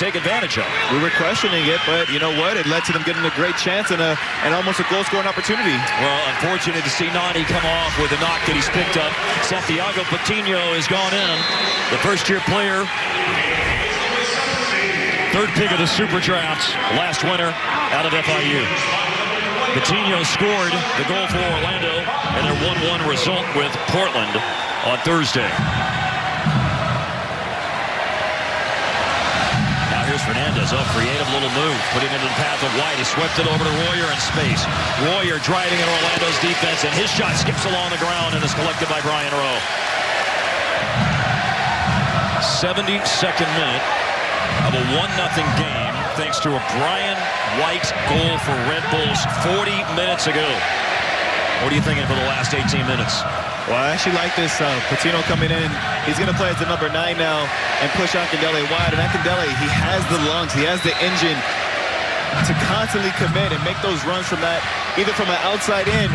take advantage of. We were questioning it, but you know what? It led to them getting a great chance and almost a goal-scoring opportunity. Well, unfortunate to see Nani come off with a knock that he's picked up. Santiago Patino has gone in. The first-year player, third pick of the Super Drafts, last winner out of FIU. Patino scored the goal for Orlando in their 1-1 result with Portland on Thursday. Now here's Fernandez, a creative little move, putting it in the path of White. He swept it over to Royer in space. Royer driving in Orlando's defense, and his shot skips along the ground and is collected by Brian Rowe. 72nd minute of a 1-0 game, thanks to a Brian White goal for Red Bulls 40 minutes ago. What are you thinking for the last 18 minutes? Well, I actually like this. Patino coming in. He's going to play as the number 9 now and push Akindele wide. And Akindele, he has the lungs, he has the engine to constantly commit and make those runs from that, either from an outside in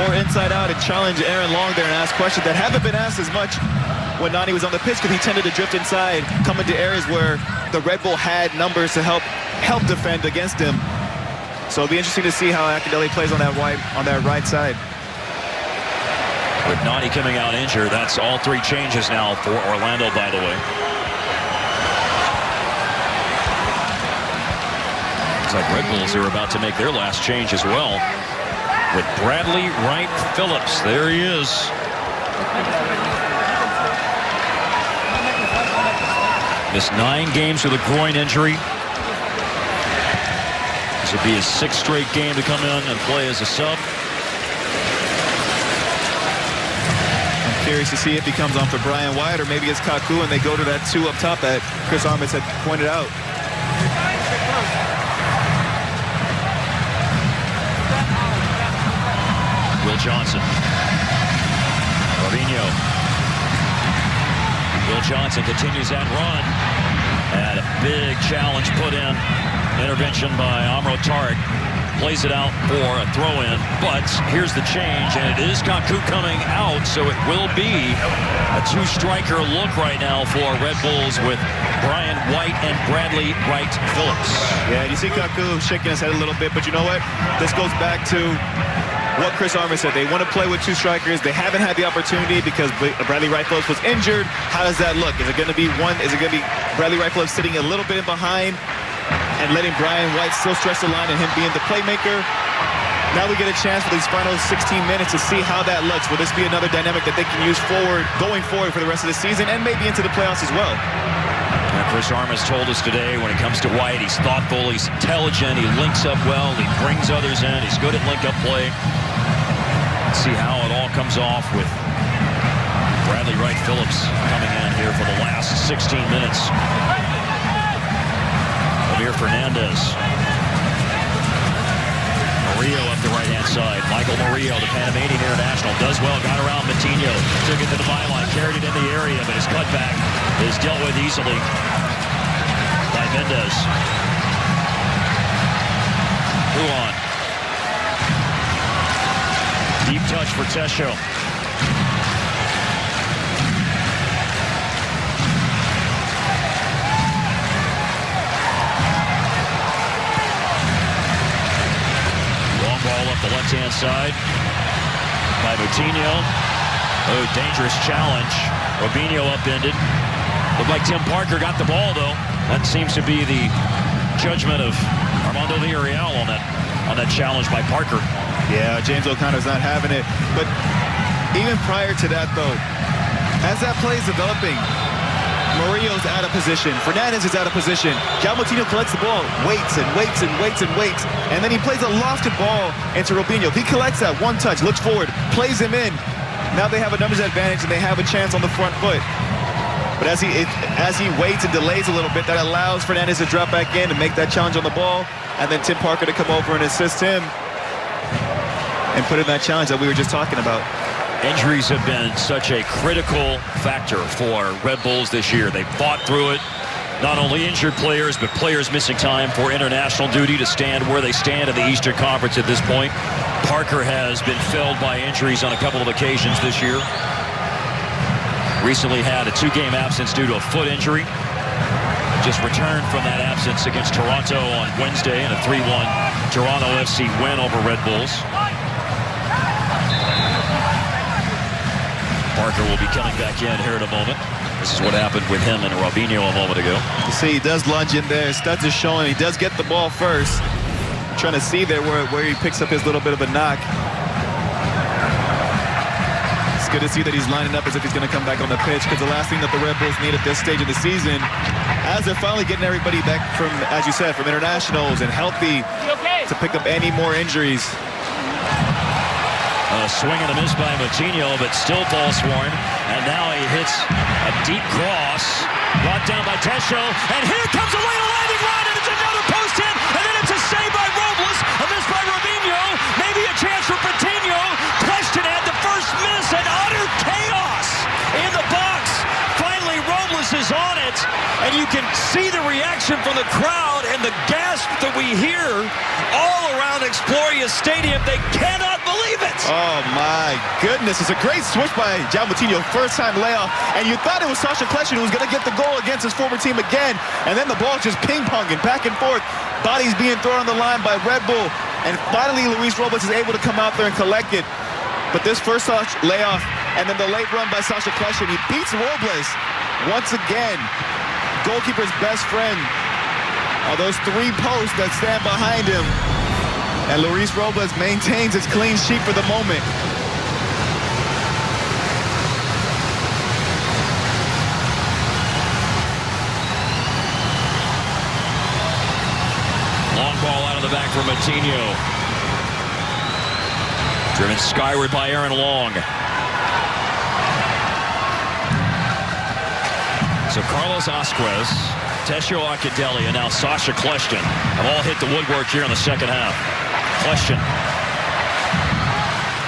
or inside out, and challenge Aaron Long there and ask questions that haven't been asked as much when Nani was on the pitch, because he tended to drift inside, come into areas where the Red Bull had numbers to help defend against him. So it'll be interesting to see how Akindele plays on that right side. With Nani coming out injured, that's all 3 changes now for Orlando, by the way. Looks like Red Bulls are about to make their last change as well. With Bradley Wright Phillips. There he is. Missed 9 games with a groin injury. This would be his 6th straight game to come in and play as a sub. I'm curious to see if he comes on for Brian White, or maybe it's Kaku and they go to that 2 up top that Chris Armas had pointed out. Will Johnson. Robinho. Will Johnson continues that run. And a big challenge put in. Intervention by Amro Tariq. Plays it out for a throw-in. But here's the change, and it is Kaku coming out, so it will be a 2-striker look right now for Red Bulls with Brian White and Bradley Wright Phillips. Yeah, you see Kaku shaking his head a little bit, but you know what? This goes back to what Chris Armas said. They want to play with 2 strikers. They haven't had the opportunity because Bradley Wright Phillips was injured. How does that look? Is it going to be Bradley Wright Phillips sitting a little bit in behind and letting Brian White still stretch the line and him being the playmaker? Now we get a chance for these final 16 minutes to see how that looks. Will this be another dynamic that they can use going forward for the rest of the season and maybe into the playoffs as well? And Chris Armas told us today when it comes to White, he's thoughtful, he's intelligent, he links up well, he brings others in, he's good at link-up play. Let's see how it all comes off with Bradley Wright Phillips coming in here for the last 16 minutes. Javier Fernandez. Murillo up the right-hand side. Michael Murillo, the Panamanian international, does well, got around Matinho, took it to the byline, carried it in the area, but his cutback is dealt with easily by Mendez. Ruan. Deep touch for Tesho. Ball up the left-hand side by Moutinho. Oh, dangerous challenge. Robinho upended. Looked like Tim Parker got the ball, though. That seems to be the judgment of Armando Villarreal on that challenge by Parker. Yeah, James O'Connor's not having it. But even prior to that, though, as that play is developing, Murillo's out of position. Fernandez is out of position. João Moutinho collects the ball, waits and waits and waits and waits, and then he plays a lofted ball into Robinho. If he collects that 1 touch, looks forward, plays him in, now they have a numbers advantage and they have a chance on the front foot. But as he waits and delays a little bit, that allows Fernandez to drop back in and make that challenge on the ball, and then Tim Parker to come over and assist him and put in that challenge that we were just talking about. Injuries have been such a critical factor for Red Bulls this year. They fought through it. Not only injured players, but players missing time for international duty to stand where they stand in the Eastern Conference at this point. Parker has been felled by injuries on a couple of occasions this year. Recently had a 2-game absence due to a foot injury. just returned from that absence against Toronto on Wednesday in a 3-1 Toronto FC win over Red Bulls. Parker will be coming back in here in a moment. This is what happened with him and Robinho a moment ago. You see, he does lunge in there. Studs is showing. He does get the ball first. Trying to see there where he picks up his little bit of a knock. It's good to see that he's lining up as if he's going to come back on the pitch, because the last thing that the Red Bulls need at this stage of the season, as they're finally getting everybody back from, as you said, from internationals and healthy, to pick up any more injuries. A swing and a miss by Moutinho, but still ball sworn. And now he hits a deep cross, brought down by Tesho, and here comes a late landing run, and it's another post hit, and then it's a save by Robles, a miss by Robinho, maybe a chance for Coutinho. Question had the first miss, and utter chaos in the box. Finally, Robles is on it, and you can see the reaction from the crowd and the gasp that we hear all around Exploria Stadium. They cannot believe it. Oh my goodness, it's a great switch by João Moutinho, first time layoff, and you thought it was Sacha Kljestan who was going to get the goal against his former team again, and then the ball just ping-ponging back and forth, bodies being thrown on the line by Red Bull, and finally Luis Robles is able to come out there and collect it. But this first layoff, and then the late run by Sacha Kljestan, he beats Robles once again. Goalkeeper's best friend are those three posts that stand behind him. And Luis Robles maintains his clean sheet for the moment. Long ball out of the back for Moutinho. Driven skyward by Aaron Long. So Carlos Asquez, Tesho Akindele, and now Sacha Kljestan have all hit the woodwork here in the second half. Kljestan.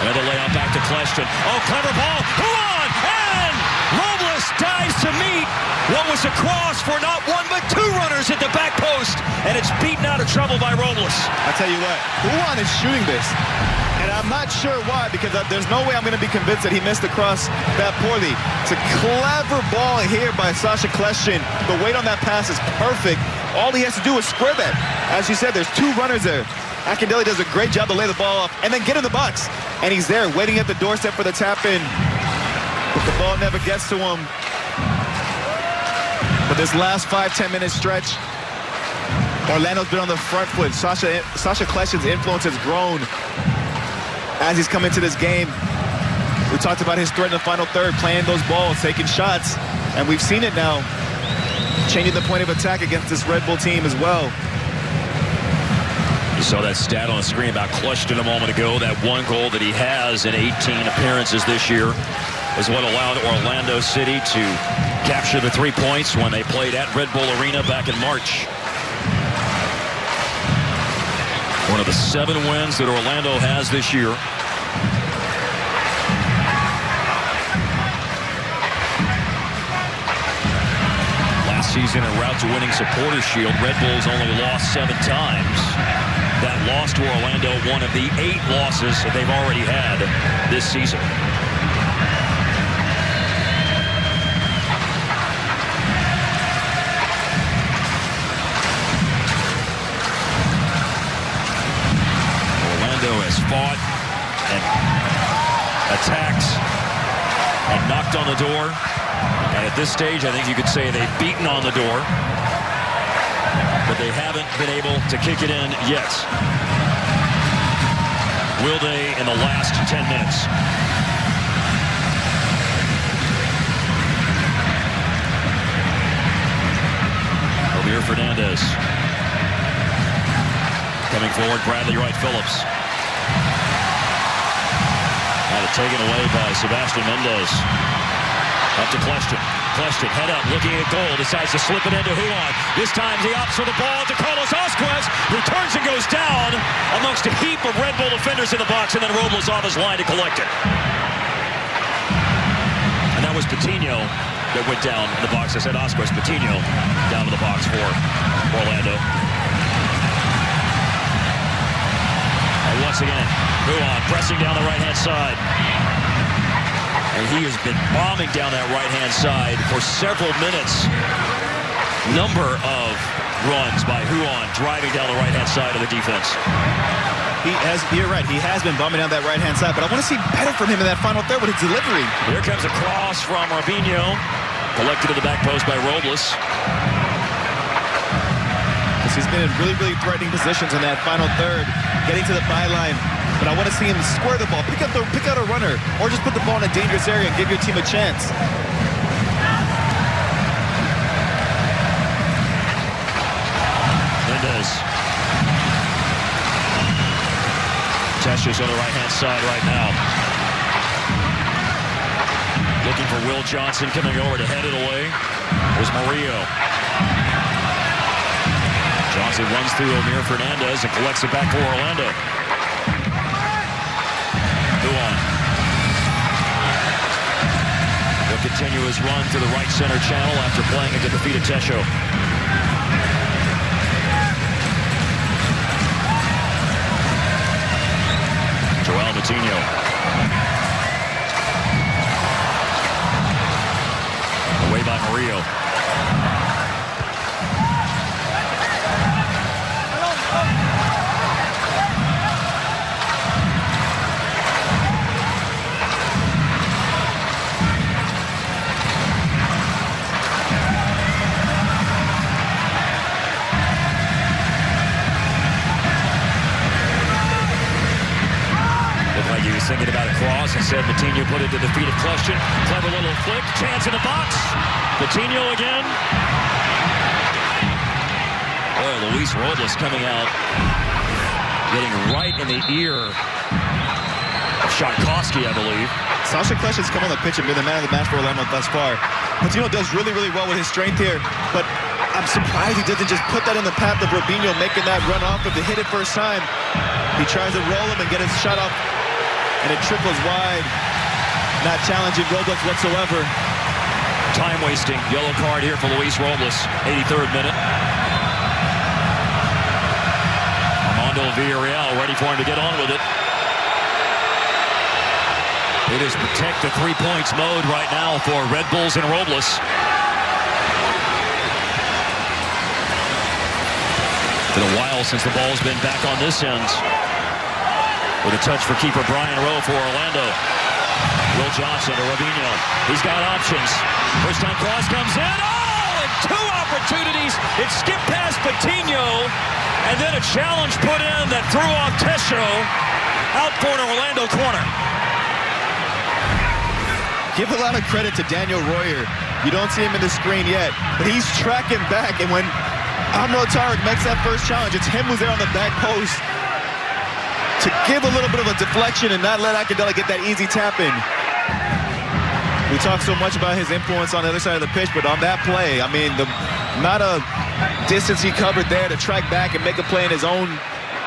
Another layout back to Kljestan. Oh, clever ball. Huan! And Robles dives to meet what was a cross for not one but two runners at the back post. And it's beaten out of trouble by Robles. I tell you what, Huan is shooting this. And I'm not sure why, because there's no way I'm going to be convinced that he missed the cross that poorly. It's a clever ball here by Sacha Kljestan. The weight on that pass is perfect. All he has to do is square that. As you said, there's two runners there. Akindele does a great job to lay the ball up and then get in the box. And he's there waiting at the doorstep for the tap-in. But the ball never gets to him. But this last 5-10 minute stretch, Orlando's been on the front foot. Sacha Kljestan's influence has grown as he's come into this game. We talked about his threat in the final third, playing those balls, taking shots, and we've seen it now, changing the point of attack against this Red Bull team as well. You saw that stat on the screen about Kljestan a moment ago. That one goal that he has in 18 appearances this year is what allowed Orlando City to capture the 3 points when they played at Red Bull Arena back in March. One of the 7 wins that Orlando has this year. Last season, en route to winning Supporters Shield, Red Bulls only lost 7 times. That loss to Orlando, one of the 8 losses that they've already had this season. Has fought and attacked and knocked on the door, and at this stage I think you could say they've beaten on the door, but they haven't been able to kick it in yet. Will they in the last 10 minutes? Javier Fernandez coming forward. Bradley Wright Phillips. Had it taken away by Sebastian Mendez. Up to Kljestan. Kljestan, head up, looking at goal, decides to slip it into Huan. This time the ops for the ball to Carlos Asquez, who turns and goes down amongst a heap of Red Bull defenders in the box, and then Robles off his line to collect it. And that was Coutinho that went down in the box. I said Asquez, Coutinho down in the box for Orlando. Once again, Huan pressing down the right-hand side. And he has been bombing down that right-hand side for several minutes. number of runs by Huon driving down the right-hand side of the defense. You're right, he has been bumming down that right-hand side, but I want to see better from him in that final third with his delivery. Here comes a cross from Robinho, collected to the back post by Robles. He's been in really, really threatening positions in that final third, getting to the byline. But I want to see him square the ball, pick out a runner, or just put the ball in a dangerous area and give your team a chance. Mendez. Tesha's on the right-hand side right now. Looking for Will Johnson coming over to head it away. There's Murillo. Johnson runs through Omir Fernandez and collects it back for Orlando. Huon. He'll continue his run to the right center channel after playing it to the feet of Tesho. Joel Matinho. Away by Murillo. He was thinking about a cross and said Matinho put it to the feet of Question. Clever little flick. Chance in the box. Matinho again. Boy, Luis Robles coming out, getting right in the ear of Shankowski, I believe. Sasha Klesh's come on the pitch and been the man of the match for Orlando thus far. Matinho does really, really well with his strength here, but I'm surprised he doesn't just put that in the path of Robinho making that run off of the hit it first time. He tries to roll him and get his shot off, and it trickles wide. Not challenging Robles whatsoever. Time wasting. Yellow card here for Luis Robles. 83rd minute. Armando Villarreal ready for him to get on with it. It is protect the 3 points mode right now for Red Bulls and Robles. It's been a while since the ball's been back on this end. With a touch for keeper Brian Rowe for Orlando. Will Johnson to Robinho. He's got options. First time cross comes in. Oh, and two opportunities. It skipped past Patino. And then a challenge put in that threw off Tesho. Out for an Orlando corner. Give a lot of credit to Daniel Royer. You don't see him in the screen yet, but he's tracking back. And when Amro Tarek makes that first challenge, it's him who's there on the back post to give a little bit of a deflection and not let Akindele get that easy tap in. We talk so much about his influence on the other side of the pitch, but on that play, I mean, the amount of distance he covered there to track back and make a play in his own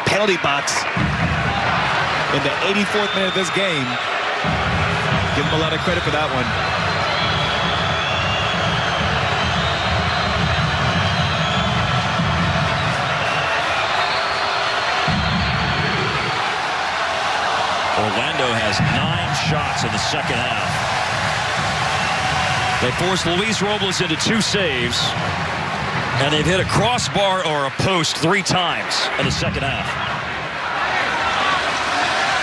penalty box in the 84th minute of this game. Give him a lot of credit for that one. Orlando has 9 shots in the second half. They forced Luis Robles into 2 saves, and they've hit a crossbar or a post 3 times in the second half.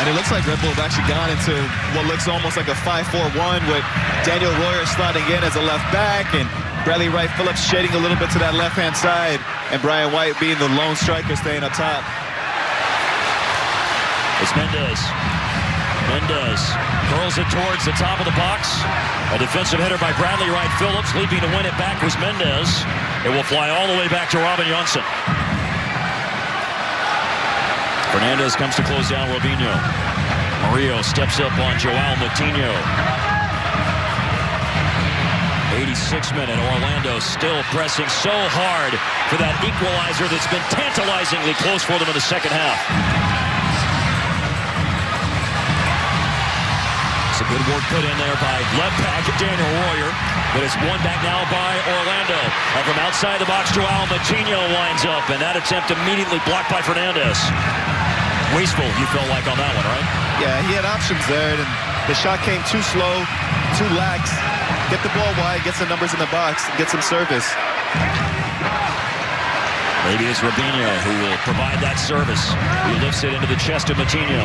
And it looks like Red Bull have actually gone into what looks almost like a 5-4-1 with Daniel Royer sliding in as a left back and Bradley Wright Phillips shading a little bit to that left-hand side and Brian White being the lone striker staying up top. It's Mendez. Mendez curls it towards the top of the box. A defensive header by Bradley Wright Phillips. Leaping to win it back was Mendez. It will fly all the way back to Robin Johnson. Fernandez comes to close down Robinho. Murillo steps up on Joao Matinho. 86th minute, Orlando still pressing so hard for that equalizer that's been tantalizingly close for them in the second half. Some good work put in there by left back Daniel Royer, but it's won back now by Orlando. And from outside the box, Joao Matinho lines up, and that attempt immediately blocked by Fernandez. Wasteful, you felt like on that one, right? Yeah, he had options there, and the shot came too slow, too lax. Get the ball wide, get some numbers in the box, get some service. Maybe it's Robinho who will provide that service. He lifts it into the chest of Moutinho.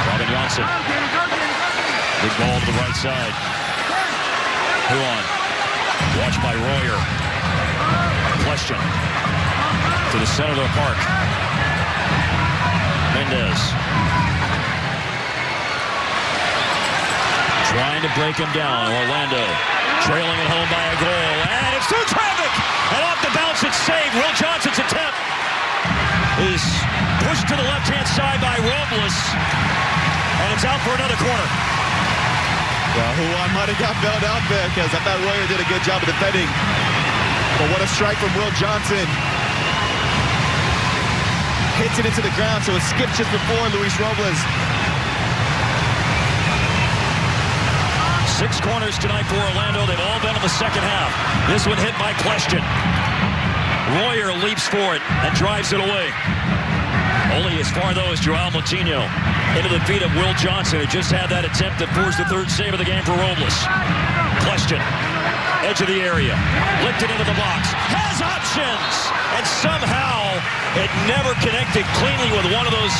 Robin Johnson. Big ball to the right side. Huon. Watched by Royer. Question. To the center of the park. Mendez. Trying to break him down. Orlando trailing it home by a goal. And it's through traffic. And off the bounce, it's saved. Will Johnson's attempt is pushed to the left-hand side by Robles. And it's out for another corner. Well, Juan might have got bailed out there because I thought Royer did a good job of defending. But what a strike from Will Johnson. Hits it into the ground, so it skipped just before Luis Robles. 6 corners tonight for Orlando. They've all been in the second half. This one hit by Question. Royer leaps for it and drives it away. Only as far, though, as Joao Moutinho. Into the feet of Will Johnson, who just had that attempt that forced the 3rd save of the game for Robles. Question. Edge of the area. Lifted into the box. Has options! And somehow it never connected cleanly with one of those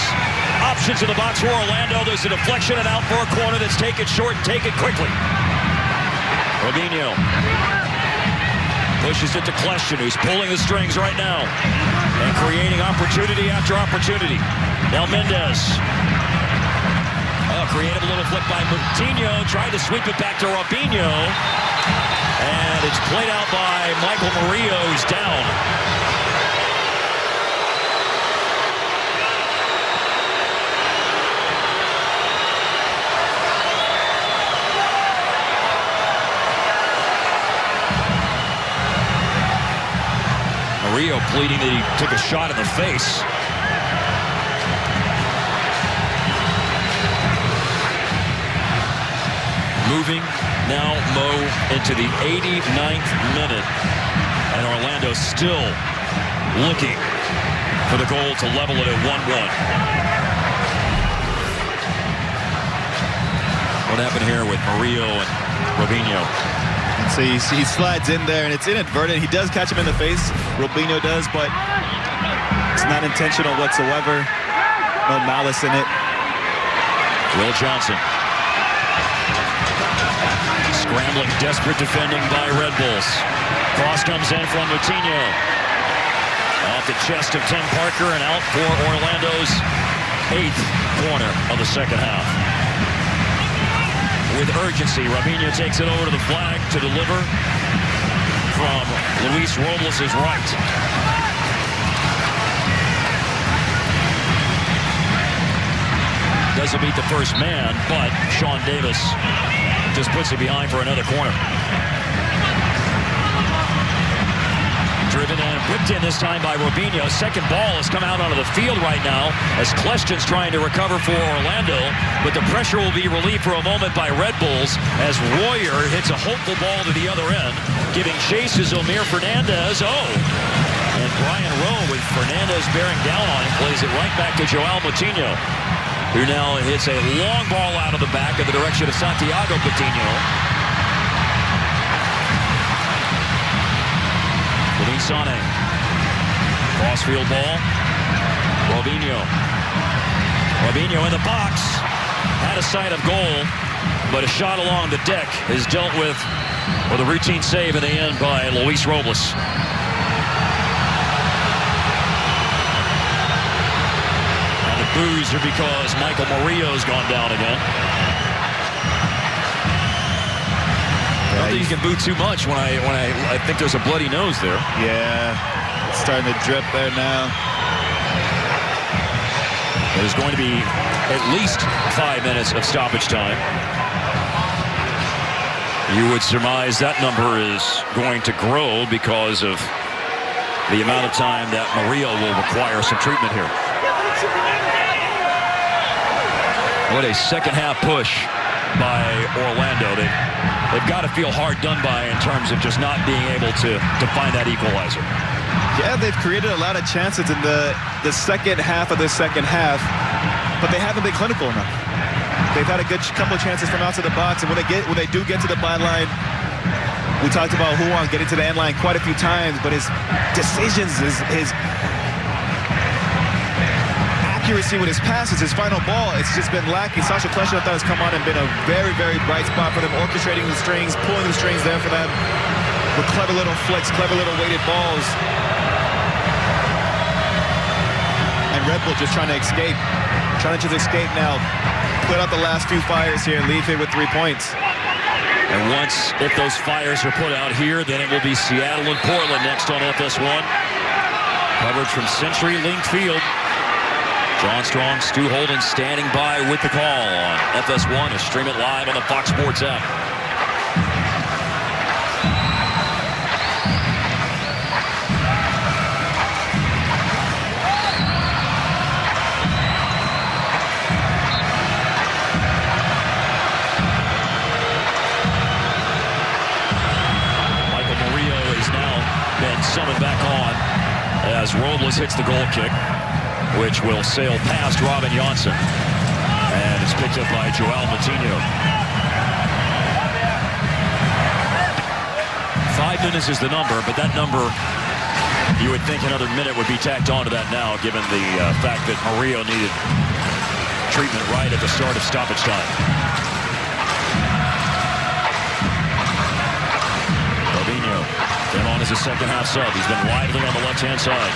options in the box for Orlando. There's a deflection and out for a corner that's taken short and taken quickly. Robinho pushes it to Question, who's pulling the strings right now and creating opportunity after opportunity. Now Mendez. Creative little flick by Moutinho. Tried to sweep it back to Robinho. And it's played out by Michael Murillo, who's down. Murillo pleading that he took a shot in the face. Moving now Mo into the 89th minute. And Orlando still looking for the goal to level it at 1-1. What happened here with Murillo and Robinho? And so he slides in there, and it's inadvertent. He does catch him in the face. Robinho does, but it's not intentional whatsoever. No malice in it. Will Johnson. Scrambling, desperate defending by Red Bulls. Cross comes in from Moutinho. Off the chest of Tim Parker and out for Orlando's 8th corner of the second half. With urgency, Robinho takes it over to the flag to deliver from Luis Robles' right. Doesn't beat the first man, but Sean Davis just puts it behind for another corner. Driven and whipped in this time by Robinho. Second ball has come out onto the field right now as Question's trying to recover for Orlando, but the pressure will be relieved for a moment by Red Bulls as Royer hits a hopeful ball to the other end, giving chase is Omir Fernandez. And Brian Rowe, with Fernandez bearing down on him, plays it right back to Joao Moutinho, who now hits a long ball out of the back in the direction of Santiago Coutinho. Sane. Crossfield ball. Robinho. Robinho in the box. Had a sight of goal, but a shot along the deck is dealt with a routine save in the end by Luis Robles. And the boos are because Michael Murillo's gone down again. I don't think you can boo too much when I think there's a bloody nose there. Yeah, it's starting to drip there now. There's going to be at least 5 minutes of stoppage time. You would surmise that number is going to grow because of the amount of time that Murillo will require some treatment here. What a second half push by Orlando. They've got to feel hard done by in terms of just not being able to find that equalizer. Yeah, they've created a lot of chances in the second half of the second half, but they haven't been clinical enough. They've had a good couple of chances from outside the box, and when they do get to the byline, We talked about Juan getting to the end line quite a few times, but his decisions, his accuracy with his passes, his final ball, it's just been lacking. Sasha Klesha, I thought, has come on and been a very, very bright spot for them, orchestrating the strings, pulling the strings there for them with clever little flicks, clever little weighted balls. And Red Bull just trying to escape now. Put out the last few fires here and leave here with 3 points. And once, if those fires are put out here, then it will be Seattle and Portland next on FS1. Coverage from Century Link Field. John Strong, Stu Holden standing by with the call on FS1 to stream it live on the Fox Sports app. Michael Murillo has now been summoned back on as Robles hits the goal kick, which will sail past Robin Johnson. And it's picked up by Joel Matinho. 5 minutes is the number, but that number, you would think another minute would be tacked onto that now, given the fact that Murillo needed treatment right at the start of stoppage time. Robinho came on as a second half sub. He's been lively on the left-hand side.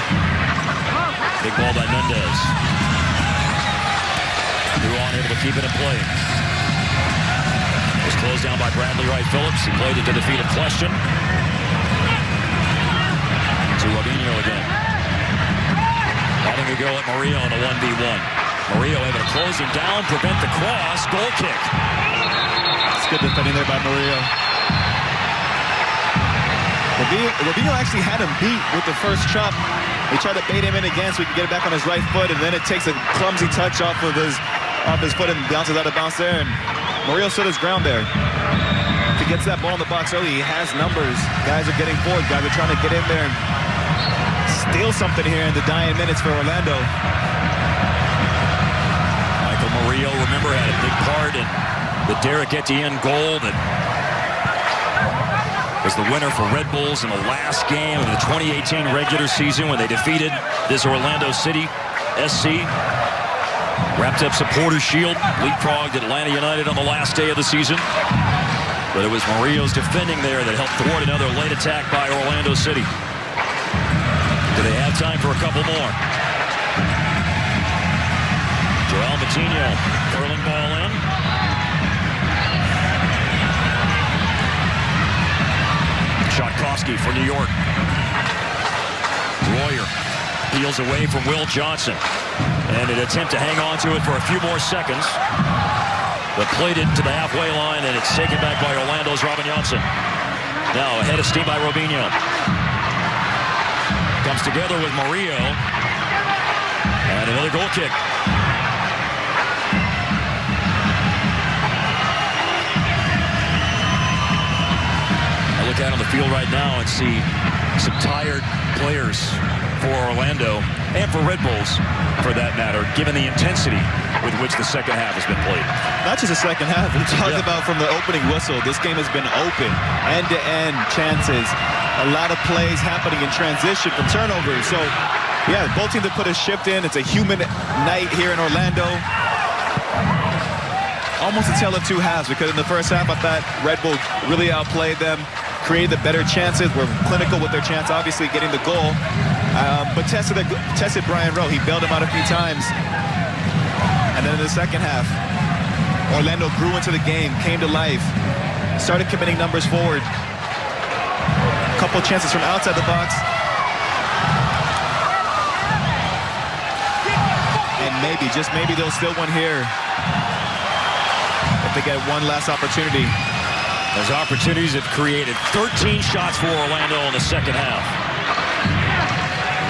Big ball by Mendez. Huon able to keep it in play. Was closed down by Bradley Wright Phillips. He played it to the feet of Question. To Robinho again. Having a go at Murillo in a 1v1. Murillo able to close him down, prevent the cross. Goal kick. It's good defending there by Murillo. Robinho actually had him beat with the first chop. He tried to bait him in again so he could get it back on his right foot, and then it takes a clumsy touch off his foot and bounces out of bounds there, and Murillo stood his ground there. If he gets that ball in the box early, he has numbers. Guys are getting forward. Guys are trying to get in there and steal something here in the dying minutes for Orlando. Michael Murillo, remember, had a big part in the Derek Etienne goal that was the winner for Red Bulls in the last game of the 2018 regular season when they defeated this Orlando City SC. Wrapped up Supporters Shield, leapfrogged Atlanta United on the last day of the season. But it was Murillo's defending there that helped thwart another late attack by Orlando City. Do they have time for a couple more? Joel Matinho, curling ball in. Tchaikovsky for New York. Royer peels away from Will Johnson. And an attempt to hang on to it for a few more seconds. But played it to the halfway line, and it's taken back by Orlando's Robin Johnson. Now ahead of steam by Robinho. Comes together with Murillo. And another goal kick. Look out on the field right now and see some tired players for Orlando and for Red Bulls, for that matter, given the intensity with which the second half has been played. Not just the second half. We talked about from the opening whistle, this game has been open, end-to-end chances, a lot of plays happening in transition from turnovers. So, yeah, both teams have put a shift in. It's a human night here in Orlando. Almost a tale of two halves, because in the first half, I thought Red Bull really outplayed them, created the better chances, were clinical with their chance, obviously getting the goal, but tested Brian Rowe. He bailed him out a few times. And then in the second half, Orlando grew into the game, came to life, started committing numbers forward. A couple chances from outside the box. And maybe, just maybe, they'll steal one here if they get one last opportunity. Those opportunities have created 13 shots for Orlando in the second half.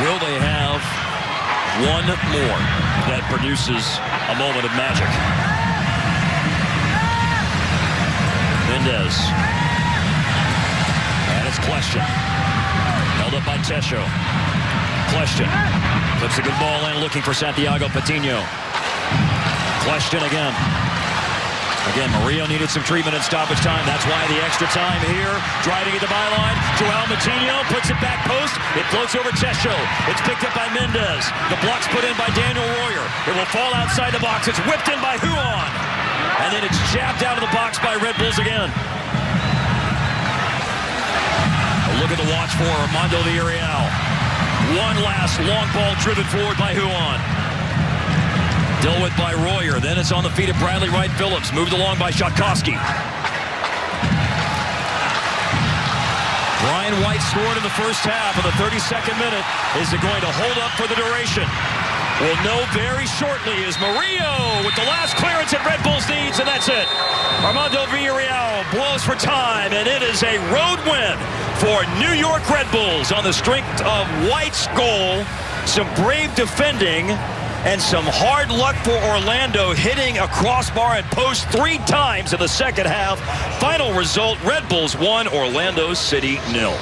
Will they have one more that produces a moment of magic? Mendez. And it's Question. Held up by Tesho. Question. Flips a good ball in, looking for Santiago Patino. Question again. Again, Murillo needed some treatment in stoppage time. That's why the extra time here. Driving at the byline. Joel Matinho puts it back post. It floats over Tesho. It's picked up by Mendez. The block's put in by Daniel Royer. It will fall outside the box. It's whipped in by Huon. And then it's jabbed out of the box by Red Bulls again. A look at the watch for Armando Villarreal. One last long ball driven forward by Huon. Dealt with by Royer. Then it's on the feet of Bradley Wright Phillips. Moved along by Shatkowski. Brian White scored in the first half of the 32nd minute. Is it going to hold up for the duration? We'll know very shortly as Murillo with the last clearance that Red Bulls needs, and that's it. Armando Villarreal blows for time, and it is a road win for New York Red Bulls on the strength of White's goal. Some brave defending and some hard luck for Orlando, hitting a crossbar and post 3 times in the second half. Final result, Red Bulls 1, Orlando City 0.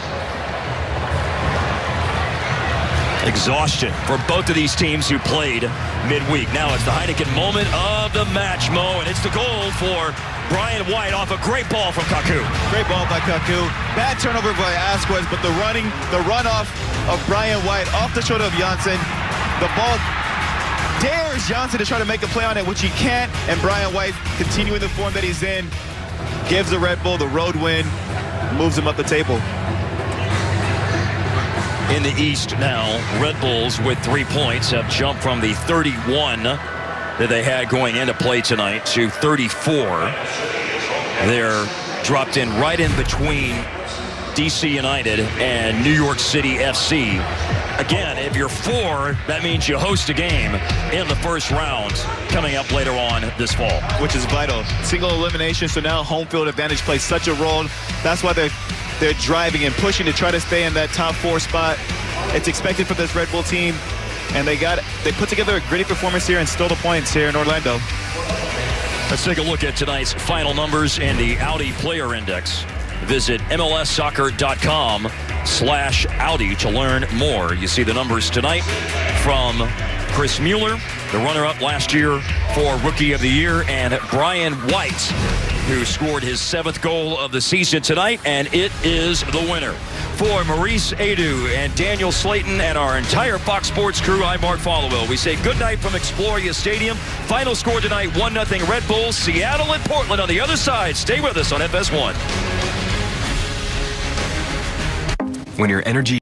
Exhaustion for both of these teams who played midweek. Now it's the Heineken moment of the match, Mo, and it's the goal for Brian White off a great ball from Kaku. Great ball by Kaku. Bad turnover by Asquez, but the runoff of Brian White off the shoulder of Janssen. The ball dares Janssen to try to make a play on it, which he can't, and Brian White, continuing the form that he's in, gives the Red Bull the road win, moves him up the table. In the East now, Red Bulls with 3 points have jumped from the 31 that they had going into play tonight to 34. They're dropped in right in between DC United and New York City FC. Again, if you're 4, that means you host a game in the first round coming up later on this fall. Which is vital. Single elimination, so now home field advantage plays such a role. That's why they're driving and pushing to try to stay in that top 4 spot. It's expected for this Red Bull team, and they put together a gritty performance here and stole the points here in Orlando. Let's take a look at tonight's final numbers and the Audi Player Index. Visit MLSsoccer.com/Audi to learn more. You see the numbers tonight from Chris Mueller, the runner-up last year for Rookie of the Year, and Brian White, who scored his 7th goal of the season tonight, and it is the winner. For Maurice Adu and Daniel Slayton and our entire Fox Sports crew, I'm Mark Followell. We say good night from Exploria Stadium. Final score tonight, 1-0 Red Bulls. Seattle and Portland on the other side. Stay with us on FS1. When your energy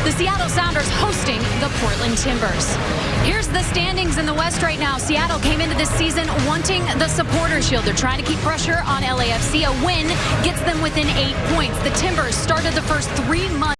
The Seattle Sounders hosting the Portland Timbers. Here's the standings in the West right now. Seattle came into this season wanting the supporter shield. They're trying to keep pressure on LAFC. A win gets them within 8 points. The Timbers started the first 3 months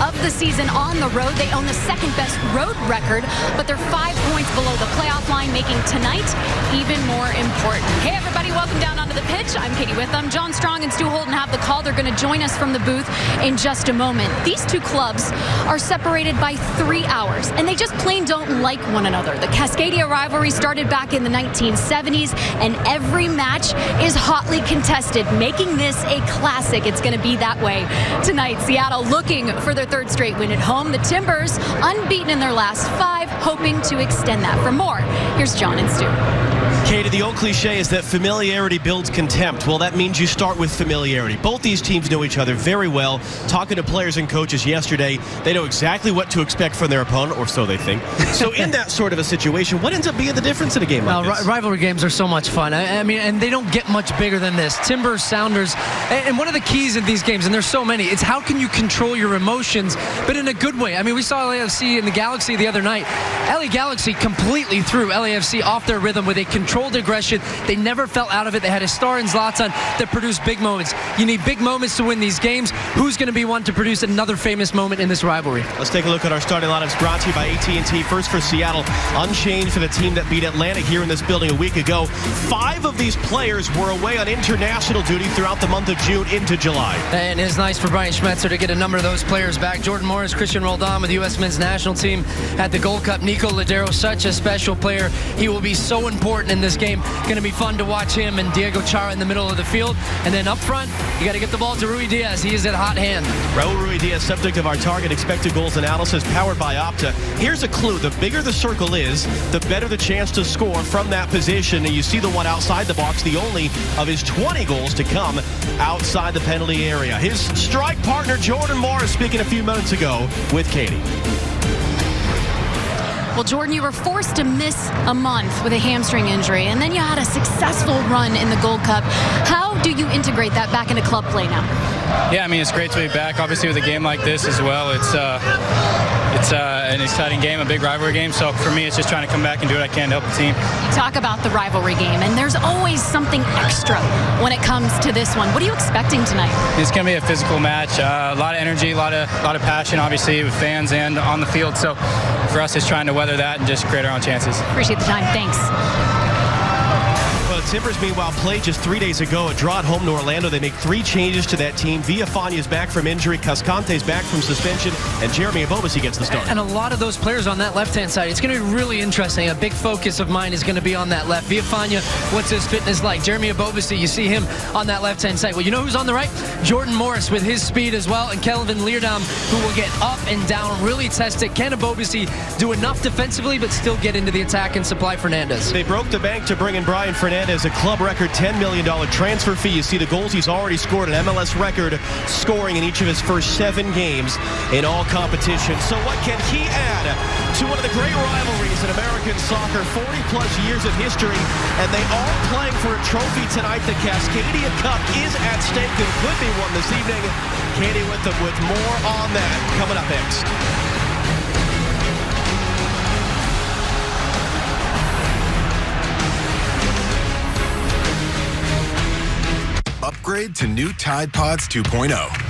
of the season on the road. They own the second best road record, but they're 5 points below the playoff line, making tonight even more important. Hey everybody, welcome down onto the pitch. I'm Katie Witham. John Strong and Stu Holden have the call. They're going to join us from the booth in just a moment. These two clubs are separated by 3 hours, and they just plain don't like one another. The Cascadia rivalry started back in the 1970s, and every match is hotly contested, making this a classic. It's going to be that way tonight. Seattle looking for their third straight win at home. The Timbers unbeaten in their last 5, hoping to extend that. For more, here's John and Stu. Katie, the old cliche is that familiarity builds contempt. Well, that means you start with familiarity. Both these teams know each other very well. Talking to players and coaches yesterday, they know exactly what to expect from their opponent, or so they think. So in that sort of a situation, what ends up being the difference in a game like this? Rivalry games are so much fun. I mean, and they don't get much bigger than this. Timbers, Sounders, and one of the keys in these games, and there's so many, it's how can you control your emotions, but in a good way. I mean, we saw LAFC in the Galaxy the other night. LA Galaxy completely threw LAFC off their rhythm with a controlled aggression. They never fell out of it. They had a star in Zlatan that produced big moments. You need big moments to win these games. Who's going to be one to produce another famous moment in this rivalry? Let's take a look at our starting lineups brought to you by AT&T. First for Seattle, unchanged for the team that beat Atlanta here in this building a week ago. 5 of these players were away on international duty throughout the month of June into July. And it's nice for Brian Schmetzer to get a number of those players back. Jordan Morris, Christian Roldan with the U.S. men's national team at the Gold Cup. Nico Ladero, such a special player. He will be so important in this game. Going to be fun to watch him and Diego Chara in the middle of the field. And then up front, you got to get the ball to Rui Diaz. He is at hot hand. Raul Rui Diaz, subject of our target expected goals analysis powered by Opta. Here's a clue. The bigger the circle is, the better the chance to score from that position. And you see the one outside the box, the only of his 20 goals to come outside the penalty area. His strike partner, Jordan Morris, speaking a few minutes ago with Katie. Well, Jordan, you were forced to miss a month with a hamstring injury, and then you had a successful run in the Gold Cup. How do you integrate that back into club play now? Yeah, I mean, it's great to be back. Obviously, with a game like this as well, it's an exciting game, a big rivalry game. So for me, it's just trying to come back and do what I can to help the team. You talk about the rivalry game, and there's always something extra when it comes to this one. What are you expecting tonight? It's going to be a physical match, a lot of energy, a lot of passion, obviously, with fans and on the field. So for us, it's trying to weather that and just create our own chances. Appreciate the time. Thanks. Well, the Timbers, meanwhile, played just 3 days ago. A draw at home to Orlando. They make 3 changes to that team. Villafaña's back from injury. Cascante's back from suspension. And Jeremy Ebobisse gets the start. And a lot of those players on that left-hand side. It's going to be really interesting. A big focus of mine is going to be on that left. Villafaña, what's his fitness like? Jeremy Ebobisse, you see him on that left-hand side. Well, you know who's on the right? Jordan Morris with his speed as well. And Kelvin Leerdam, who will get up and down, really test it. Can Ebobisse do enough defensively, but still get into the attack and supply Fernandez? They broke the bank to bring in Brian Fernandez, a club record $10 million transfer fee. You see the goals he's already scored, an MLS record scoring in each of his first 7 games in all competitions. So what can he add to one of the great rivalries in American soccer? 40-plus years of history, and they all playing for a trophy tonight. The Cascadia Cup is at stake and could be won this evening. Katie with them with more on that coming up next. Upgrade to new Tide Pods 2.0.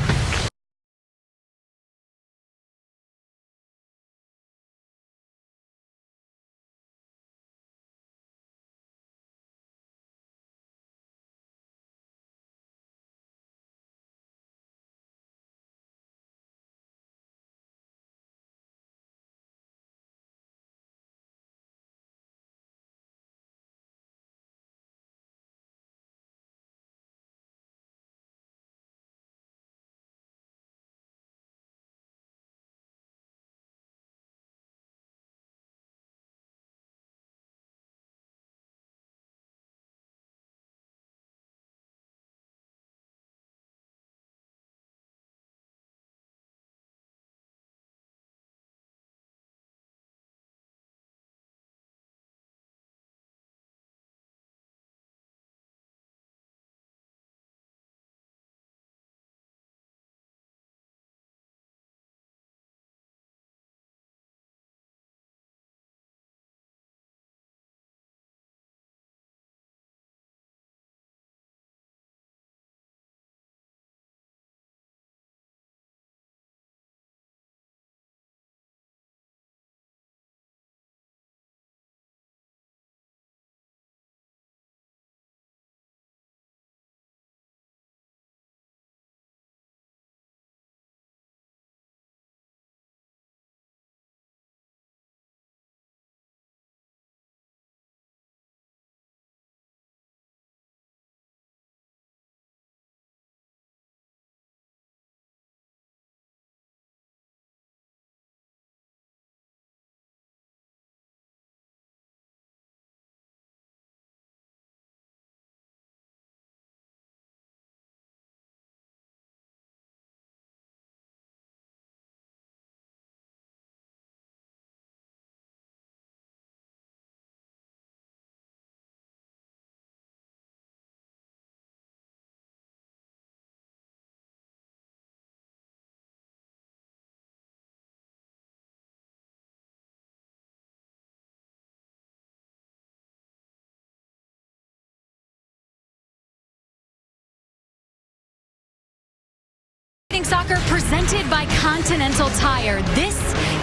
Soccer presented by Continental Tire. This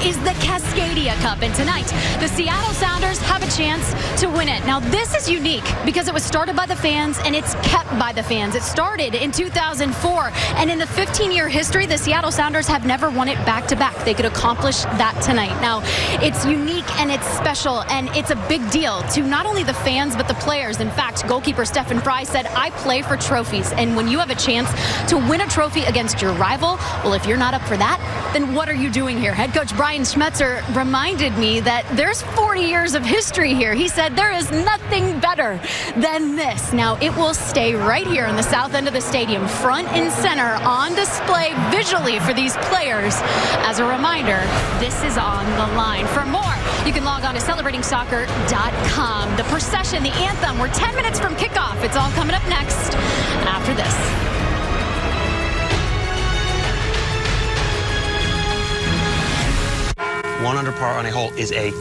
is the Cascadia Cup, and tonight the Seattle Sounders have a chance to win it. Now this is unique because it was started by the fans and it's kept by the fans. It started in 2004, and in the 15-year history, the Seattle Sounders have never won it back-to-back. They could accomplish that tonight. Now it's unique and it's special, and it's a big deal to not only the fans but the players. In fact, goalkeeper Stephen Fry said, "I play for trophies, and when you have a chance to win a trophy against your rival, well, if you're not up for that, then what are you doing here?" Head coach Brian Schmetzer reminded me that there's 40 years of history here. He said there is nothing better than this. Now, it will stay right here in the south end of the stadium, front and center, on display visually for these players. As a reminder, this is on the line. For more, you can log on to celebratingsoccer.com. The procession, the anthem, we're 10 minutes from kickoff. It's all coming up next after this. 1 under par on a hole is a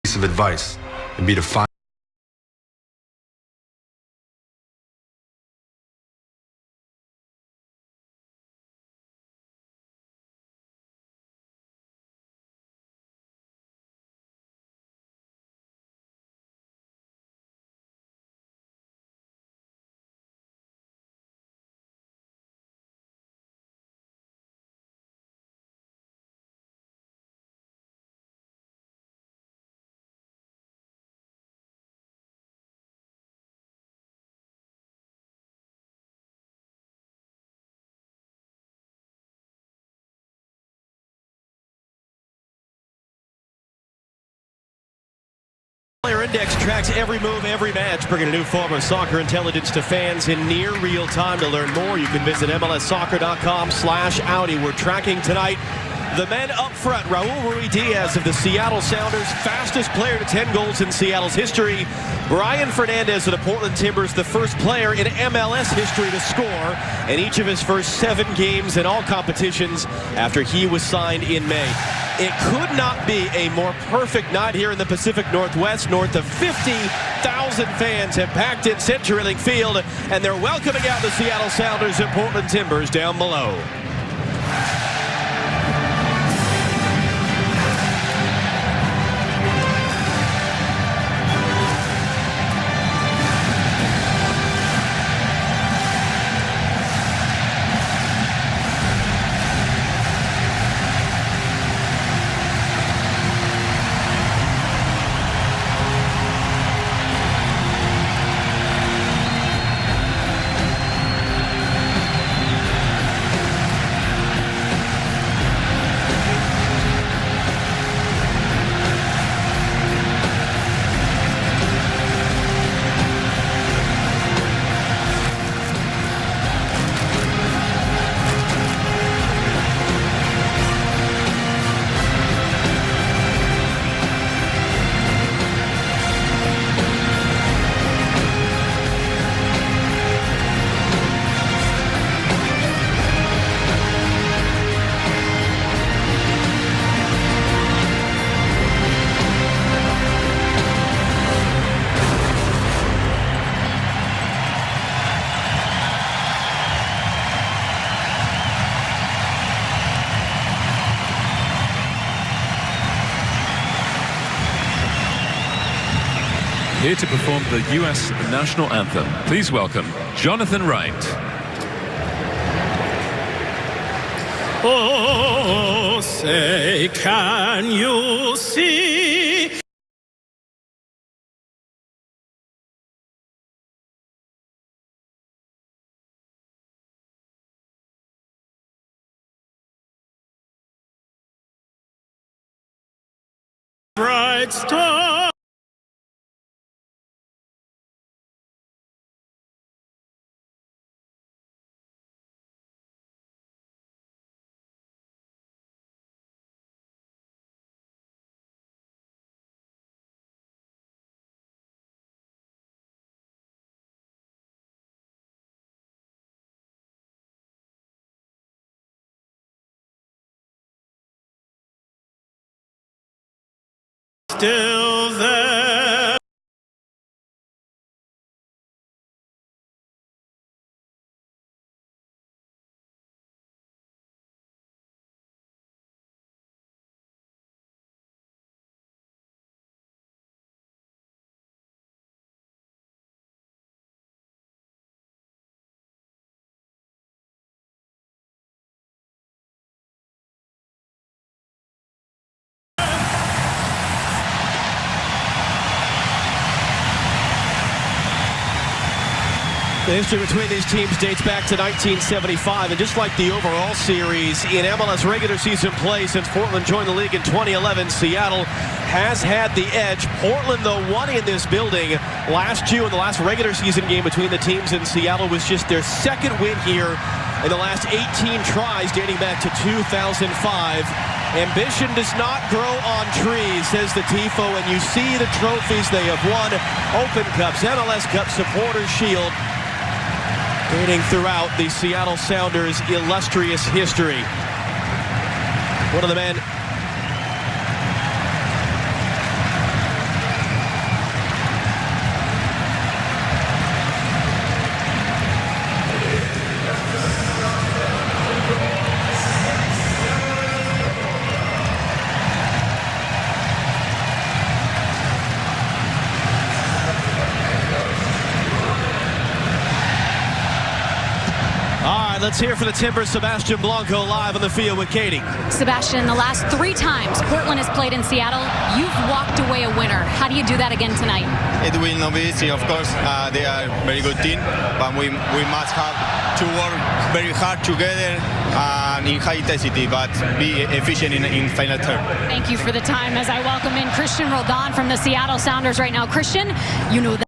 piece of advice would be to find Player Index tracks every move, every match, bringing a new form of soccer intelligence to fans in near real time. To learn more, you can visit MLSsoccer.com/Audi. We're tracking tonight the men up front. Raul Ruiz-Diaz of the Seattle Sounders, fastest player to 10 goals in Seattle's history. Brian Fernandez of the Portland Timbers, the first player in MLS history to score in each of his first 7 games in all competitions after he was signed in May. It could not be a more perfect night here in the Pacific Northwest. North of 50,000 fans have packed in CenturyLink Field, and they're welcoming out the Seattle Sounders and Portland Timbers down below. here to perform the U.S. national anthem. Please welcome Jonathan Wright. Oh, say, can you see? Bright star. Still there. The history between these teams dates back to 1975, and just like the overall series in MLS regular season play since Portland joined the league in 2011, Seattle has had the edge. Portland, though, won in this building last June. The last regular season game between the teams in Seattle was just their second win here in the last 18 tries dating back to 2005. Ambition does not grow on trees, says the TIFO, and you see the trophies they have won. Open Cups, MLS Cup, Supporters Shield, dating throughout the Seattle Sounders' illustrious history. One of the men Let's hear for the Timbers, Sebastian Blanco live on the field with Katie. Sebastian, the last 3 times Portland has played in Seattle, you've walked away a winner. How do you do that again tonight? It will not be easy, of course. They are a very good team, but we must have to work very hard together and in high intensity, but be efficient in final third. Thank you for the time as I welcome in Christian Roldan from the Seattle Sounders right now. Christian, you know that.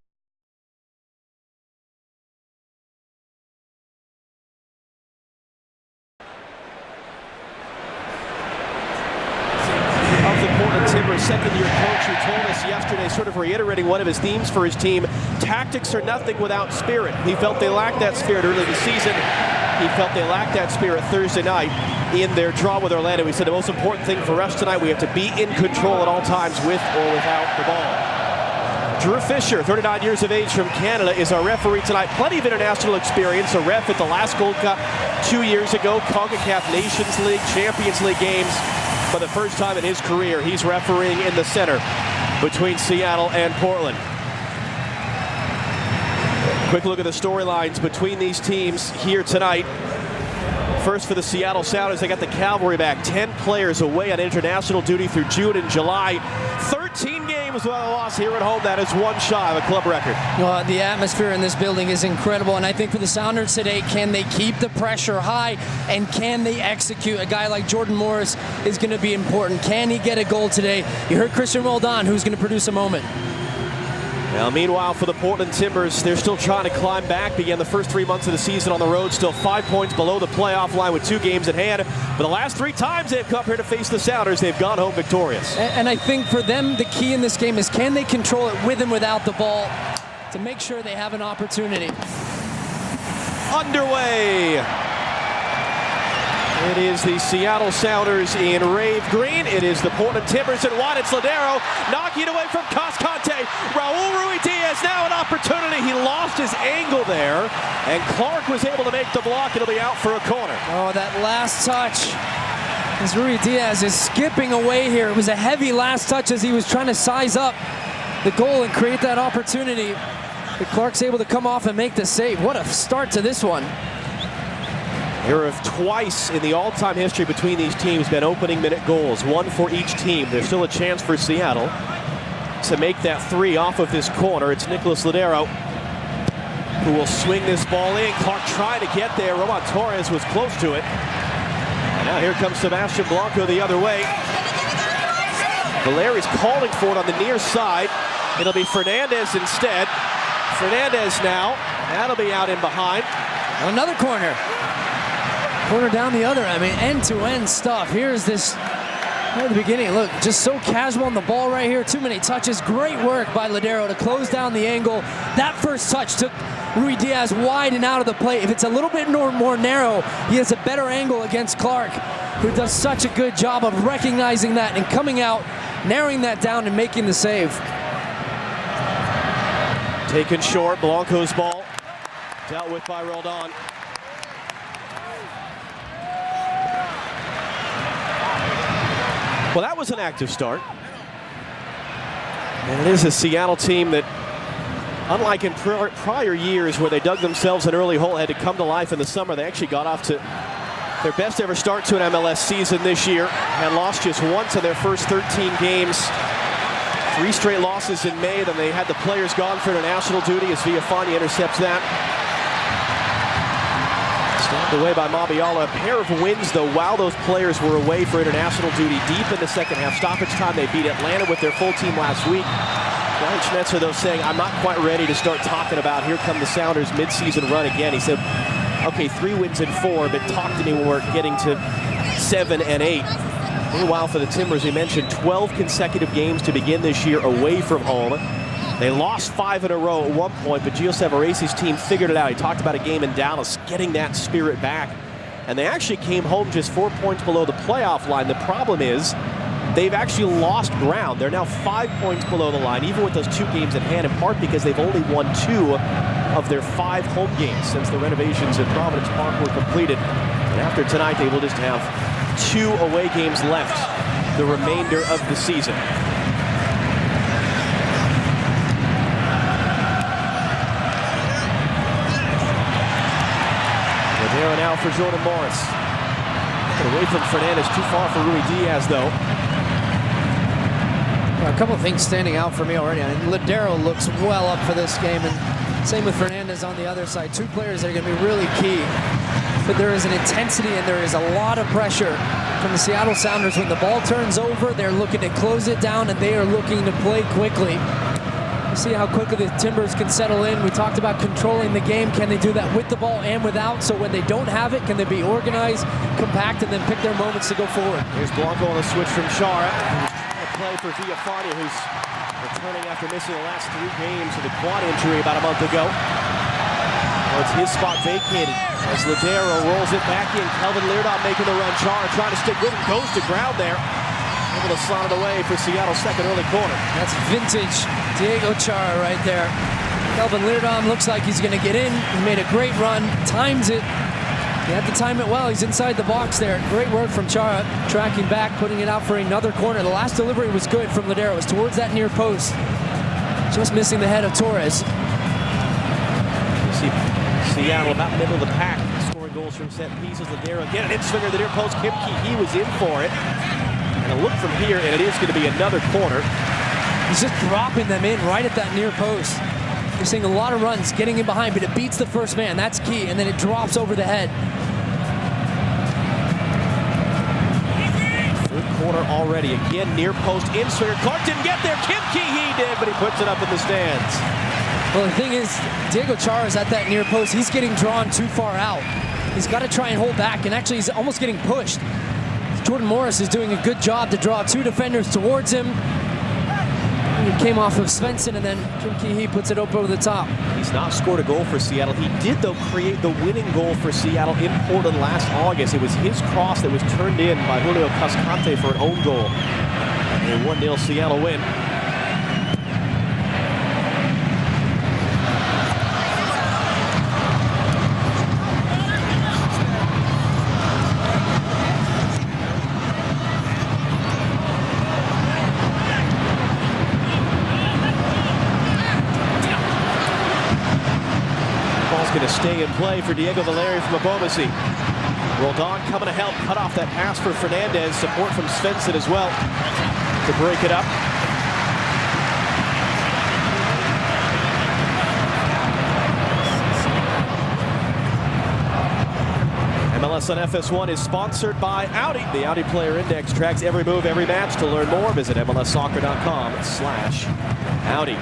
Second-year coach who told us yesterday, sort of reiterating one of his themes for his team, tactics are nothing without spirit. He felt they lacked that spirit early this season. He felt they lacked that spirit Thursday night in their draw with Orlando. He said the most important thing for us tonight, we have to be in control at all times with or without the ball. Drew Fisher, 39 years of age from Canada, is our referee tonight. Plenty of international experience, a ref at the last Gold Cup 2 years ago, CONCACAF Nations League, Champions League games. For the first time in his career, he's refereeing in the center between Seattle and Portland. Quick look at the storylines between these teams here tonight. First for the Seattle Sounders, they got the Cavalry back. 10 players away on international duty through June and July. 13 games without a loss here at home. That is one shy of a club record. Well, the atmosphere in this building is incredible, and I think for the Sounders today, can they keep the pressure high, and can they execute? A guy like Jordan Morris is going to be important. Can he get a goal today? You heard Christian Roldan, who's going to produce a moment. Now, meanwhile, for the Portland Timbers, they're still trying to climb back. Began the first 3 months of the season on the road, still 5 points below the playoff line with 2 games at hand. But the last 3 times they've come here to face the Sounders, they've gone home victorious. And I think for them, the key in this game is can they control it with and without the ball to make sure they have an opportunity. Underway. It is the Seattle Sounders in rave green. It is the Portland Timbers in white. It's Ladero knocking it away from Cascante. Raul Ruidiaz now an opportunity. He lost his angle there, and Clark was able to make the block. It'll be out for a corner. Oh, that last touch. As Ruidiaz is skipping away here. It was a heavy last touch as he was trying to size up the goal and create that opportunity. But Clark's able to come off and make the save. What a start to this one. There have twice in the all-time history between these teams been opening minute goals, one for each team. There's still a chance for Seattle to make that 3 off of this corner. It's Nicolas Lodeiro who will swing this ball in. Clark tried to get there. Roman Torres was close to it. And now here comes Sebastian Blanco the other way. Valeri's calling for it on the near side. It'll be Fernandez instead. Fernandez now. That'll be out in behind. Another corner. Corner down the other. I mean, end-to-end stuff. Here's this at the beginning. Look, just so casual on the ball right here. Too many touches. Great work by Lodeiro to close down the angle. That first touch took Rui Diaz wide and out of the play. If it's a little bit more narrow, he has a better angle against Clark, who does such a good job of recognizing that and coming out, narrowing that down and making the save. Taken short. Blanco's ball dealt with by Roldan. Well, that was an active start. And it is a Seattle team that, unlike in prior years where they dug themselves an early hole, had to come to life in the summer, they actually got off to their best ever start to an MLS season this year. Had lost just once in their first 13 games. 3 straight losses in May. Then they had the players gone for international duty as Villafani intercepts that. Stopped away by Mabiala. A pair of wins, though, while those players were away for international duty deep in the second half. Stoppage time, they beat Atlanta with their full team last week. Brian Schmetzer, though, saying, I'm not quite ready to start talking about here come the Sounders mid-season run again. He said, okay, 3 wins and 4, but talk to me when we're getting to 7 and 8. Meanwhile, for the Timbers, we mentioned 12 consecutive games to begin this year away from home. They lost 5 in a row at one point, but Gio Savaresi's team figured it out. He talked about a game in Dallas, getting that spirit back. And they actually came home just 4 points below the playoff line. The problem is they've actually lost ground. They're now 5 points below the line, even with those 2 games in hand, in part because they've only won 2 of their 5 home games since the renovations at Providence Park were completed. And after tonight, they will just have 2 away games left the remainder of the season. Lodeiro now for Jordan Morris. Get away from Fernandez, too far for Rui Diaz, though. A couple of things standing out for me already. I mean, Lodeiro looks well up for this game, and same with Fernandez on the other side. 2 players that are going to be really key. But there is an intensity and there is a lot of pressure from the Seattle Sounders. When the ball turns over, they're looking to close it down, and they are looking to play quickly. You see how quickly the Timbers can settle in. We talked about controlling the game. Can they do that with the ball and without? So when they don't have it, can they be organized, compact, and then pick their moments to go forward? Here's Blanco on the switch from Chara, who's trying to play for Villafani, who's returning after missing the last 3 games with a quad injury about a month ago. Well, it's his spot vacated as Lodeiro rolls it back in. Kelvin Leerdam making the run. Chara trying to stick with him, goes to ground there. Able to slot it away for Seattle's second early corner. That's vintage Diego Chara right there. Kelvin Leerdam looks like he's going to get in. He made a great run, times it. He had to time it well. He's inside the box there. Great work from Chara, tracking back, putting it out for another corner. The last delivery was good from Lodeiro. It was towards that near post. Just missing the head of Torres. You see Seattle about middle of the pack, scoring goals from set pieces. Lodeiro again, an in-swinger, the near post. Kipke, he was in for it. And a look from here, and it is going to be another corner. He's just dropping them in right at that near post. You're seeing a lot of runs getting in behind, but it beats the first man. That's key, and then it drops over the head. Third corner already. Again, near post, in-swinger. Clark didn't get there. Kipke, he did, but he puts it up in the stands. Well, the thing is, Diego Chara is at that near post. He's getting drawn too far out. He's got to try and hold back, and actually he's almost getting pushed. Jordan Morris is doing a good job to draw 2 defenders towards him. He came off of Svensson, and then Kipke puts it up over the top. He's not scored a goal for Seattle. He did, though, create the winning goal for Seattle in Portland last August. It was his cross that was turned in by Julio Cascante for an own goal. A 1-0 Seattle win. going to stay in play for Diego Valeri from Abomasi. Roldan coming to help cut off that pass for Fernandez. Support from Svensson as well to break it up. MLS on FS1 is sponsored by Audi. The Audi Player Index tracks every move, every match. To learn more, visit MLSsoccer.com/Audi.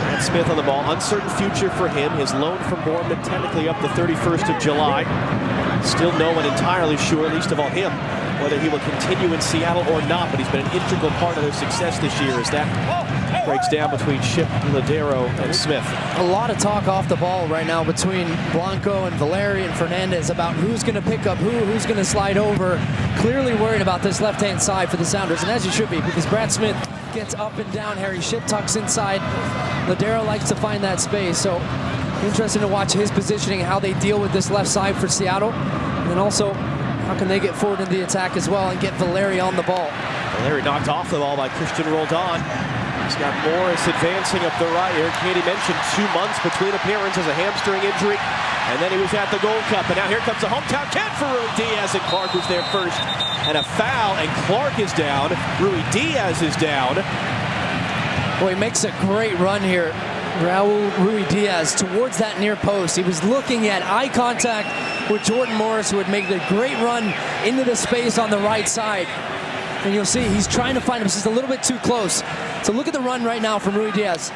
Brad Smith on the ball. Uncertain future for him. His loan from Bournemouth technically up the 31st of July. Still no one entirely sure, least of all him, whether he will continue in Seattle or not, but he's been an integral part of their success this year as that breaks down between Ship, Ladero, and Smith. A lot of talk off the ball right now between Blanco and Valeri and Fernandez about who's going to pick up who's going to slide over. Clearly worried about this left-hand side for the Sounders, and as you should be, because Brad Smith gets up and down. Harry Ship tucks inside. Ladero likes to find that space, so interesting to watch his positioning, how they deal with this left side for Seattle, and then also how can they get forward into the attack as well and get Valeri on the ball. Valeri knocked off the ball by Christian Roldan. He's got Morris advancing up the right here. Katie mentioned 2 months between appearances, a hamstring injury, and then he was at the Gold Cup. And now here comes the hometown kid for Rui Diaz, and Clark was there first. And a foul, and Clark is down. Rui Diaz is down. Boy, he makes a great run here. Raul Rui Diaz towards that near post. He was looking at eye contact with Jordan Morris, who had made a great run into the space on the right side. And you'll see he's trying to find him. It's just a little bit too close. So look at the run right now from Rui Diaz.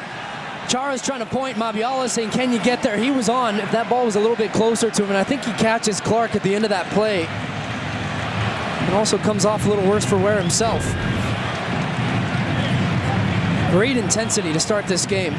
Chara's trying to point. Mabiala saying, can you get there? He was on. If that ball was a little bit closer to him, and I think he catches Clark at the end of that play. And also comes off a little worse for wear himself. Great intensity to start this game,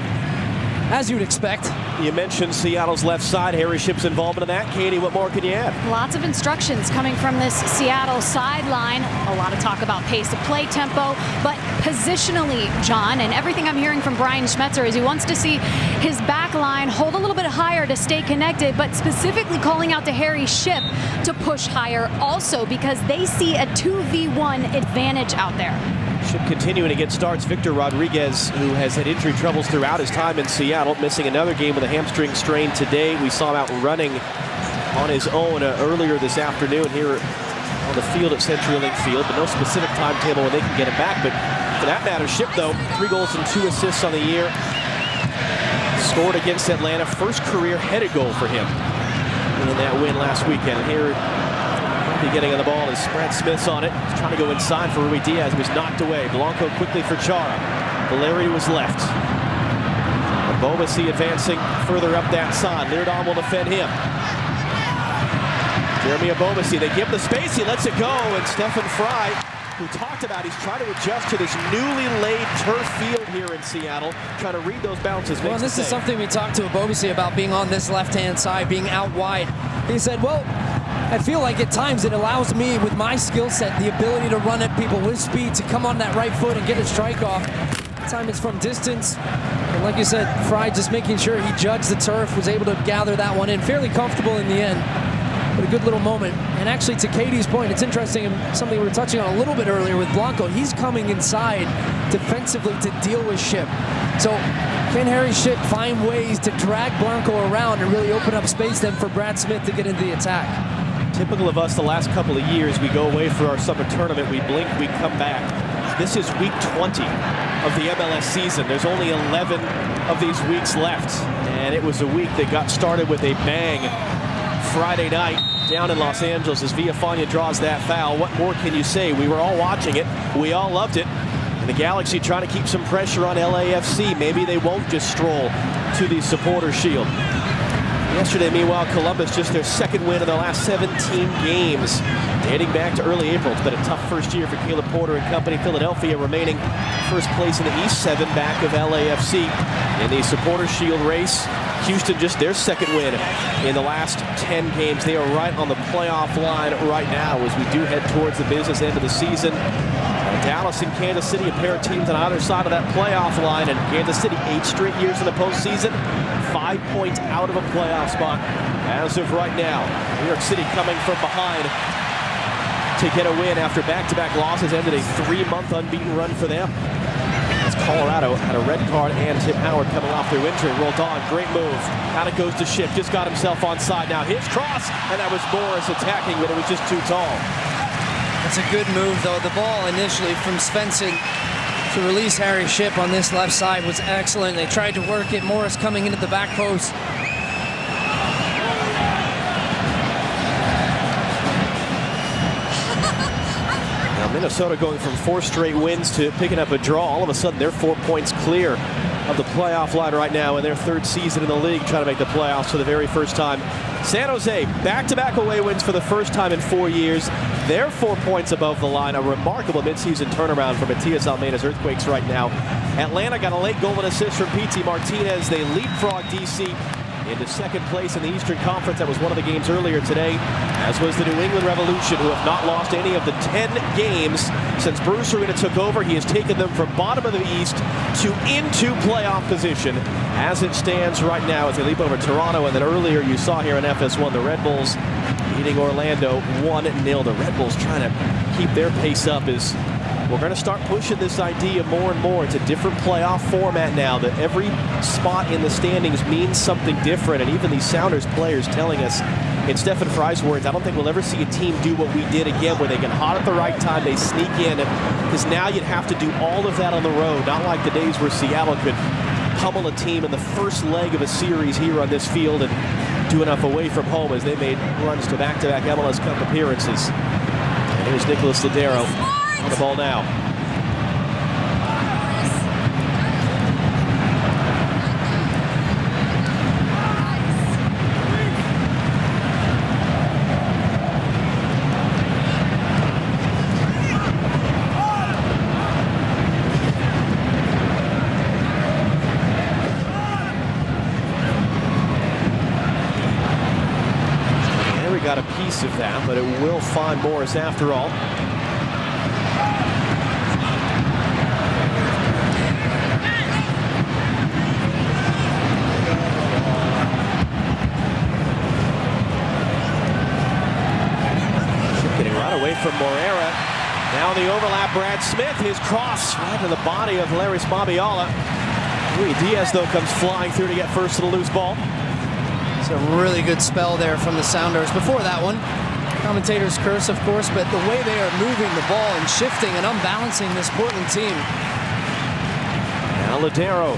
as you'd expect. You mentioned Seattle's left side, Harry Ship's involvement in that. Katie, what more can you add? Lots of instructions coming from this Seattle sideline. A lot of talk about pace of play, tempo, but positionally, John, and everything I'm hearing from Brian Schmetzer is he wants to see his back line hold a little bit higher to stay connected, but specifically calling out to Harry Ship to push higher also because they see a 2v1 advantage out there. Ship continuing to get starts. Victor Rodriguez, who has had injury troubles throughout his time in Seattle, missing another game with a hamstring strain today. We saw him out running on his own earlier this afternoon here on the field at CenturyLink Field, but no specific timetable when they can get him back. But for that matter, Ship, though, 3 goals and 2 assists on the year. Scored against Atlanta. First career headed goal for him in that win last weekend. And here, getting on the ball as Brad Smith's on it. He's trying to go inside for Rui Diaz. He was knocked away. Blanco quickly for Chara. Valeri was left. Abomasi advancing further up that side. Leardon will defend him. Jeremy Abomasi, they give him the space. He lets it go. And Stefan Fry, who talked about he's trying to adjust to this newly laid turf field here in Seattle, trying to read those bounces. Well, this is something we talked to Abomasi about, being on this left-hand side, being out wide. He said, well, I feel like at times it allows me, with my skill set, the ability to run at people with speed, to come on that right foot and get a strike off. This time it's from distance. And like you said, Fry just making sure he judged the turf, was able to gather that one in. Fairly comfortable in the end, but a good little moment. And actually, to Katie's point, it's interesting, and something we were touching on a little bit earlier with Blanco. He's coming inside defensively to deal with Ship. So can Harry Ship find ways to drag Blanco around and really open up space then for Brad Smith to get into the attack? Typical of us the last couple of years, we go away for our summer tournament, we blink, we come back. This is week 20 of the MLS season. There's only 11 of these weeks left, and it was a week that got started with a bang Friday night down in Los Angeles as Villafana draws that foul. What more can you say? We were all watching it. We all loved it. And the Galaxy trying to keep some pressure on LAFC. Maybe they won't just stroll to the Supporters Shield. Yesterday, meanwhile, Columbus just their 2nd win in their last 17 games, dating back to early April. It's been a tough first year for Caleb Porter and company. Philadelphia remaining first place in the East, 7 back of LAFC in the Supporters Shield race. Houston just their 2nd win in the last 10 games. They are right on the playoff line right now as we do head towards the business end of the season. Dallas and Kansas City, a pair of teams on either side of that playoff line, and Kansas City 8 straight years in the postseason, 5 points out of a playoff spot as of right now. New York City coming from behind to get a win after back-to-back losses ended a 3-month unbeaten run for them. As Colorado had a red card and Tim Howard coming off their injury. Rolled on, great move. Out it goes to Schick, just got himself onside now. His cross, and that was Morris attacking, but it was just too tall. That's a good move, though. The ball initially from Svensson to release Harry Shipp on this left side was excellent. They tried to work it. Morris coming into the back post. Minnesota going from 4 straight wins to picking up a draw. All of a sudden, they're 4 points clear of the playoff line right now in their 3rd season in the league, trying to make the playoffs for the very first time. San Jose, back-to-back away wins for the first time in 4 years. They're 4 points above the line. A remarkable midseason turnaround for Matias Almeyda's Earthquakes right now. Atlanta got a late goal and assist from P.T. Martinez. They leapfrog D.C. into 2nd place in the Eastern Conference. That was one of the games earlier today, as was the New England Revolution, who have not lost any of the 10 games since Bruce Arena took over. He has taken them from bottom of the East to into playoff position as it stands right now as they leap over Toronto. And then earlier you saw here in FS1 the Red Bulls beating Orlando 1-0. The Red Bulls trying to keep their pace up as we're going to start pushing this idea more and more. It's a different playoff format now, that every spot in the standings means something different. And even these Sounders players telling us, in Stefan Fry's words, I don't think we'll ever see a team do what we did again, where they get hot at the right time, they sneak in. Because now you'd have to do all of that on the road, not like the days where Seattle could pummel a team in the first leg of a series here on this field and do enough away from home as they made runs to back-to-back MLS Cup appearances. And here's Nicholas Lodeiro on the ball now. There we got a piece of that, but it will find Morris after all. From Morera. Now the overlap, Brad Smith. His cross right to the body of Laris Mabiala. Diaz, though, comes flying through to get first to the loose ball. It's a really good spell there from the Sounders. Before that one, commentators curse, of course, but the way they are moving the ball and shifting and unbalancing this Portland team. Now Lodeiro